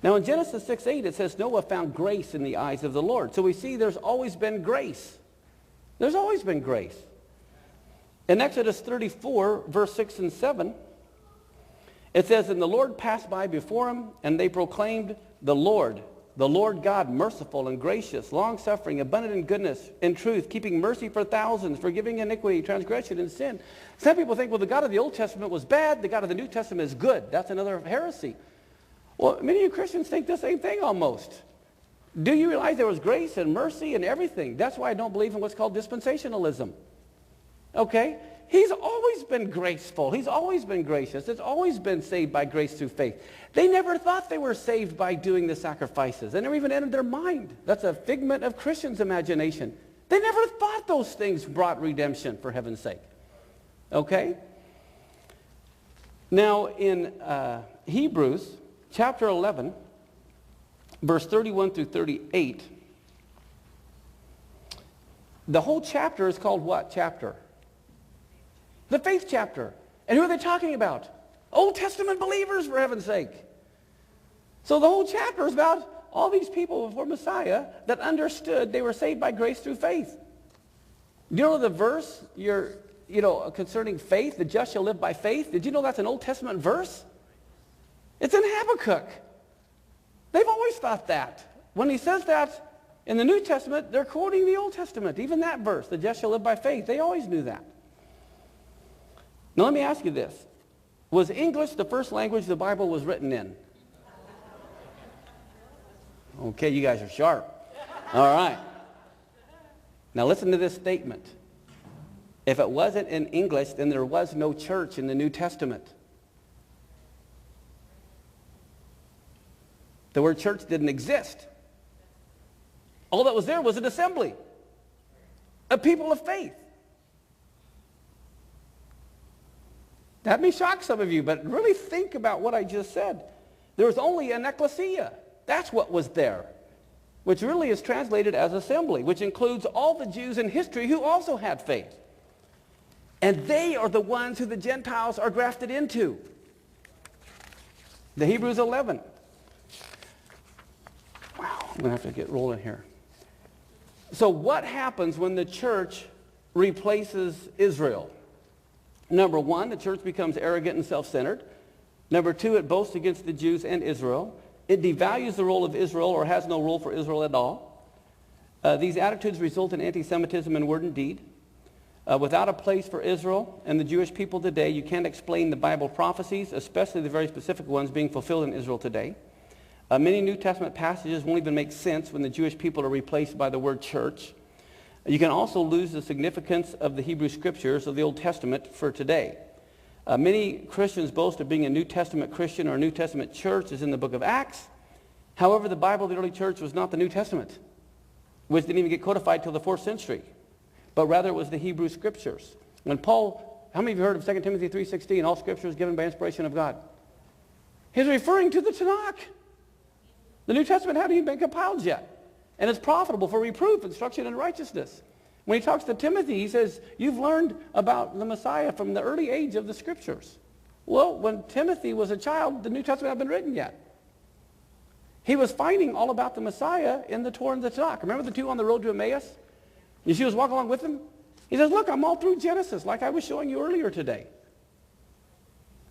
Now in Genesis 6:8 it says Noah found grace in the eyes of the Lord. So we see there's always been grace. There's always been grace. In Exodus 34, verse 6 and 7, it says, "And the Lord passed by before him, and they proclaimed, the Lord God, merciful and gracious, long-suffering, abundant in goodness, in truth, keeping mercy for thousands, forgiving iniquity, transgression, and sin." Some people think, well, the God of the Old Testament was bad, the God of the New Testament is good. That's another heresy. Well, many of you Christians think the same thing almost. Do you realize there was grace and mercy and everything? That's why I don't believe in what's called dispensationalism. Okay? He's always been graceful. He's always been gracious. It's always been saved by grace through faith. They never thought they were saved by doing the sacrifices. They never even entered their mind. That's a figment of Christians' imagination. They never thought those things brought redemption, for heaven's sake. Okay? Now, in Hebrews chapter 11, verse 31 through 38, the whole chapter is called what chapter? The faith chapter. And who are they talking about? Old Testament believers, for heaven's sake. So the whole chapter is about all these people before Messiah that understood they were saved by grace through faith. Do you know the verse concerning faith, the just shall live by faith? Did you know that's an Old Testament verse? It's in Habakkuk. They've always thought that. When he says that in the New Testament, they're quoting the Old Testament. Even that verse, the just shall live by faith. They always knew that. Now let me ask you this. Was English the first language the Bible was written in? Okay, you guys are sharp. All right. Now listen to this statement. If it wasn't in English, then there was no church in the New Testament. The word church didn't exist. All that was there was an assembly, a people of faith. That may shock some of you, but really think about what I just said. There was only an ecclesia. That's what was there, which really is translated as assembly, which includes all the Jews in history who also had faith. And they are the ones who the Gentiles are grafted into. The Hebrews 11. Wow, I'm going to have to get rolling here. So what happens when the church replaces Israel? Number one, the church becomes arrogant and self-centered. Number two, it boasts against the Jews and Israel. It devalues the role of Israel or has no role for Israel at all. These attitudes result in anti-Semitism in word and deed. Without a place for Israel and the Jewish people today, you can't explain the Bible prophecies, especially the very specific ones being fulfilled in Israel today. Many New Testament passages won't even make sense when the Jewish people are replaced by the word church. You can also lose the significance of the Hebrew Scriptures of the Old Testament for today. Many Christians boast of being a New Testament Christian or a New Testament church, as in the book of Acts. However, the Bible of the early church was not the New Testament, which didn't even get codified till the 4th century, but rather it was the Hebrew Scriptures. When Paul, how many of you heard of 2 Timothy 3:16, all Scripture is given by inspiration of God? He's referring to the Tanakh. The New Testament hadn't even been compiled yet. And it's profitable for reproof, instruction, and righteousness. When he talks to Timothy, he says, you've learned about the Messiah from the early age of the Scriptures. Well, when Timothy was a child, the New Testament hadn't been written yet. He was finding all about the Messiah in the Torah and the Tanakh. Remember the two on the road to Emmaus? You see, he was walking along with him. He says, look, I'm all through Genesis, like I was showing you earlier today.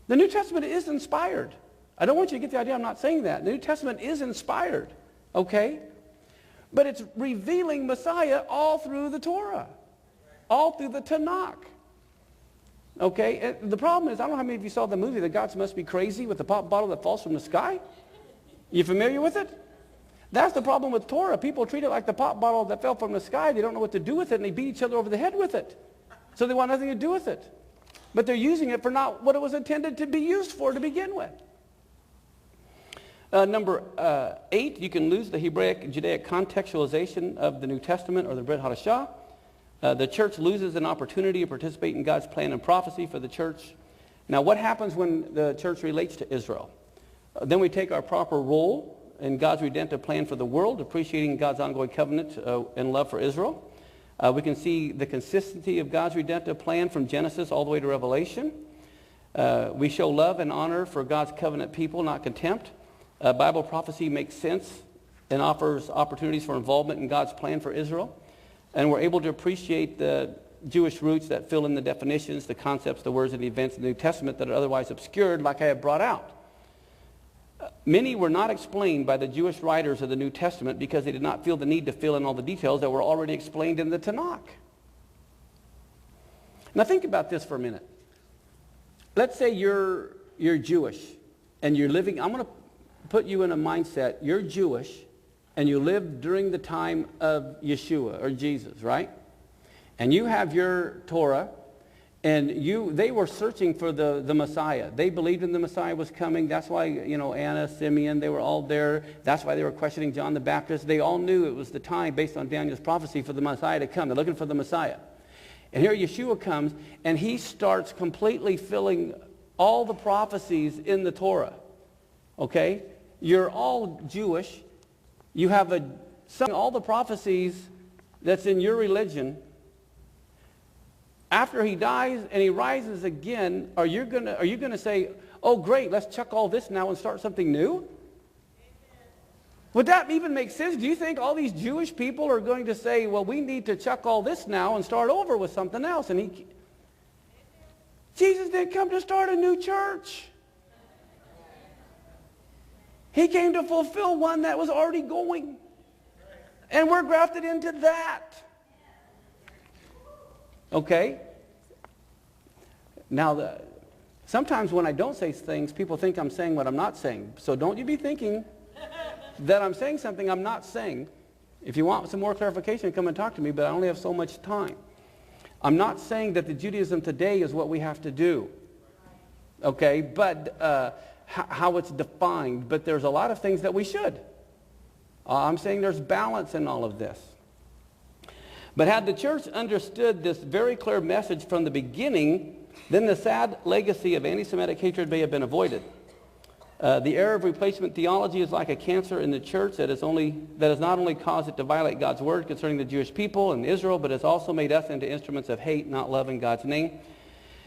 The New Testament is inspired. I don't want you to get the idea I'm not saying that. The New Testament is inspired, okay? But it's revealing Messiah all through the Torah, all through the Tanakh. Okay? And the problem is, I don't know how many of you saw the movie, The Gods Must Be Crazy, with the pop bottle that falls from the sky. You familiar with it? That's the problem with Torah. People treat it like the pop bottle that fell from the sky. They don't know what to do with it, and they beat each other over the head with it. So they want nothing to do with it. But they're using it for not what it was intended to be used for to begin with. Number 8, you can lose the Hebraic Judaic contextualization of the New Testament or the Brit Hadashah. The church loses an opportunity to participate in God's plan and prophecy for the church. Now, what happens when the church relates to Israel? Then we take our proper role in God's redemptive plan for the world, appreciating God's ongoing covenant and love for Israel. We can see the consistency of God's redemptive plan from Genesis all the way to Revelation. We show love and honor for God's covenant people, not contempt. Bible prophecy makes sense and offers opportunities for involvement in God's plan for Israel. And we're able to appreciate the Jewish roots that fill in the definitions, the concepts, the words, and the events in the New Testament that are otherwise obscured, like I have brought out. Many were not explained by the Jewish writers of the New Testament because they did not feel the need to fill in all the details that were already explained in the Tanakh. Now think about this for a minute. Let's say you're Jewish and you're living, I'm going to put you in a mindset, you're Jewish and you lived during the time of Yeshua or Jesus, right? And you have your Torah, and they were searching for the Messiah. They believed in the Messiah was coming. That's why, Anna, Simeon, they were all there. That's why they were questioning John the Baptist. They all knew it was the time, based on Daniel's prophecy, for the Messiah to come. They're looking for the Messiah. And here Yeshua comes, and he starts completely filling all the prophecies in the Torah. Okay? You're all Jewish. You have all the prophecies that's in your religion. After he dies and he rises again, are you gonna say, oh great, let's chuck all this now and start something new? Would that even make sense? Do you think all these Jewish people are going to say, well, we need to chuck all this now and start over with something else? And Jesus didn't come to start a new church. He came to fulfill one that was already going. And we're grafted into that. Okay? Now, sometimes when I don't say things, people think I'm saying what I'm not saying. So don't you be thinking that I'm saying something I'm not saying. If you want some more clarification, come and talk to me, but I only have so much time. I'm not saying that the Judaism today is what we have to do. Okay? But how it's defined. But there's a lot of things that we should. I'm saying there's balance in all of this. But had the church understood this very clear message from the beginning, then the sad legacy of anti-Semitic hatred may have been avoided. The era of replacement theology is like a cancer in the church that has not only caused it to violate God's word concerning the Jewish people and Israel, but has also made us into instruments of hate, not love in God's name.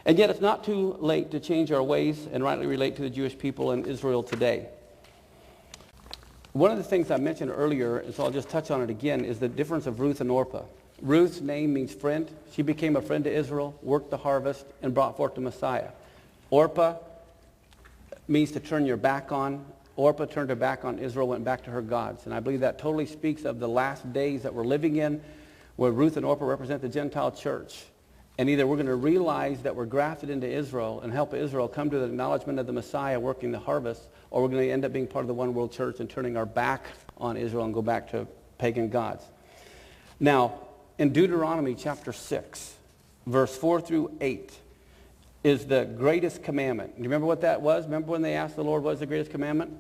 And yet it's not too late to change our ways and rightly relate to the Jewish people in Israel today. One of the things I mentioned earlier, and so I'll just touch on it again, is the difference of Ruth and Orpah. Ruth's name means friend. She became a friend to Israel, worked the harvest, and brought forth the Messiah. Orpah means to turn your back on. Orpah turned her back on Israel, went back to her gods. And I believe that totally speaks of the last days that we're living in, where Ruth and Orpah represent the Gentile church. And either we're going to realize that we're grafted into Israel and help Israel come to the acknowledgement of the Messiah working the harvest, or we're going to end up being part of the one world church and turning our back on Israel and go back to pagan gods. Now, in Deuteronomy chapter 6, verse 4 through 8, is the greatest commandment. Do you remember what that was? Remember when they asked the Lord, what is the greatest commandment?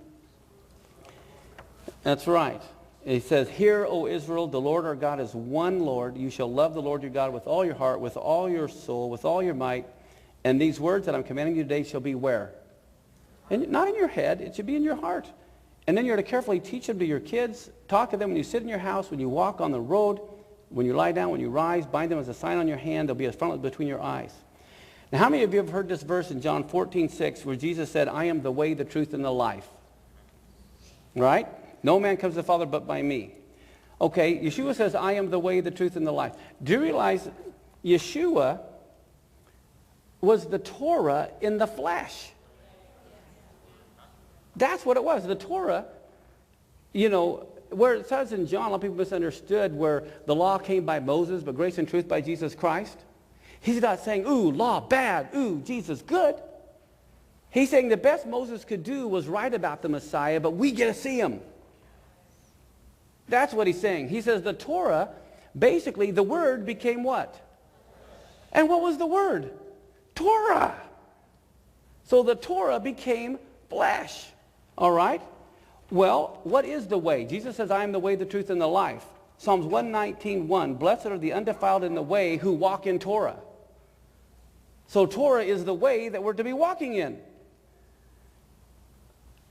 That's right. He says, "Hear, O Israel, the Lord our God is one Lord. You shall love the Lord your God with all your heart, with all your soul, with all your might. And these words that I'm commanding you today shall be where? And not in your head. It should be in your heart. And then you're to carefully teach them to your kids. Talk to them when you sit in your house, when you walk on the road, when you lie down, when you rise. Bind them as a sign on your hand. They'll be as frontlets between your eyes." Now, how many of you have heard this verse in John 14:6, where Jesus said, "I am the way, the truth, and the life"? Right? No man comes to the Father but by me. Okay, Yeshua says, "I am the way, the truth, and the life." Do you realize Yeshua was the Torah in the flesh? That's what it was. The Torah, where it says in John, a lot of people misunderstood, where the law came by Moses, but grace and truth by Jesus Christ. He's not saying, ooh, law bad, ooh, Jesus good. He's saying the best Moses could do was write about the Messiah, but we get to see him. That's what he's saying. He says the Torah, basically the word became what? And what was the word? Torah. So the Torah became flesh. All right? Well, what is the way? Jesus says, "I am the way, the truth, and the life." Psalms 119:1, "Blessed are the undefiled in the way who walk in Torah." So Torah is the way that we're to be walking in.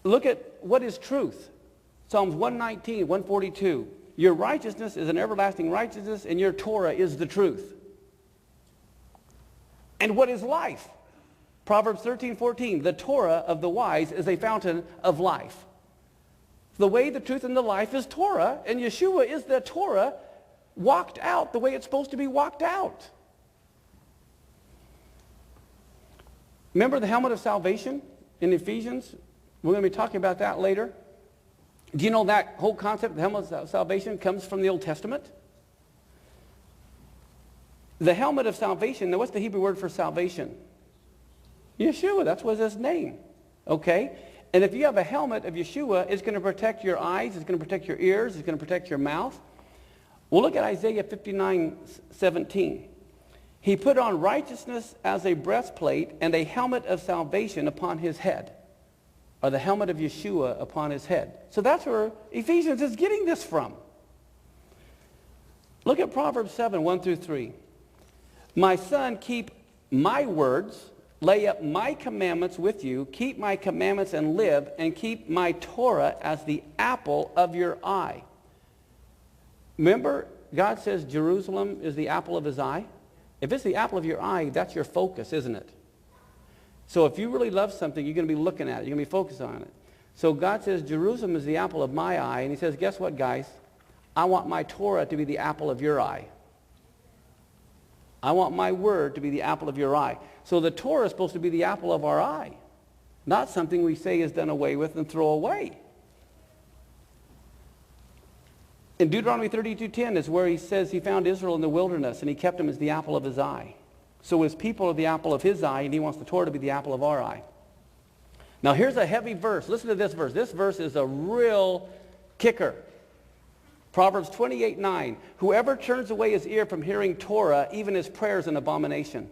Look at what is truth. Psalms 119, 142. "Your righteousness is an everlasting righteousness, and your Torah is the truth." And what is life? Proverbs 13:14. "The Torah of the wise is a fountain of life." The way, the truth, and the life is Torah, and Yeshua is the Torah walked out the way it's supposed to be walked out. Remember the helmet of salvation in Ephesians? We're going to be talking about that later. Do you know that whole concept, the helmet of salvation, comes from the Old Testament? The helmet of salvation, now what's the Hebrew word for salvation? Yeshua, that's what his name. Okay? And if you have a helmet of Yeshua, it's going to protect your eyes, it's going to protect your ears, it's going to protect your mouth. Well, look at Isaiah 59:17. He put on righteousness as a breastplate and a helmet of salvation upon his head, or the helmet of Yeshua upon his head. So that's where Ephesians is getting this from. Look at Proverbs 7:1-3. My son, keep my words, lay up my commandments with you, keep my commandments and live, and keep my Torah as the apple of your eye. Remember, God says Jerusalem is the apple of his eye. If it's the apple of your eye, that's your focus, isn't it? So if you really love something, you're going to be looking at it. You're going to be focused on it. So God says Jerusalem is the apple of my eye. And he says, guess what, guys? I want my Torah to be the apple of your eye. I want my word to be the apple of your eye. So the Torah is supposed to be the apple of our eye, not something we say is done away with and throw away. In Deuteronomy 32:10 is where he says he found Israel in the wilderness and he kept him as the apple of his eye. So his people are the apple of his eye, and he wants the Torah to be the apple of our eye. Now here's a heavy verse. Listen to this verse. This verse is a real kicker. Proverbs 28:9. Whoever turns away his ear from hearing Torah, even his prayer is an abomination.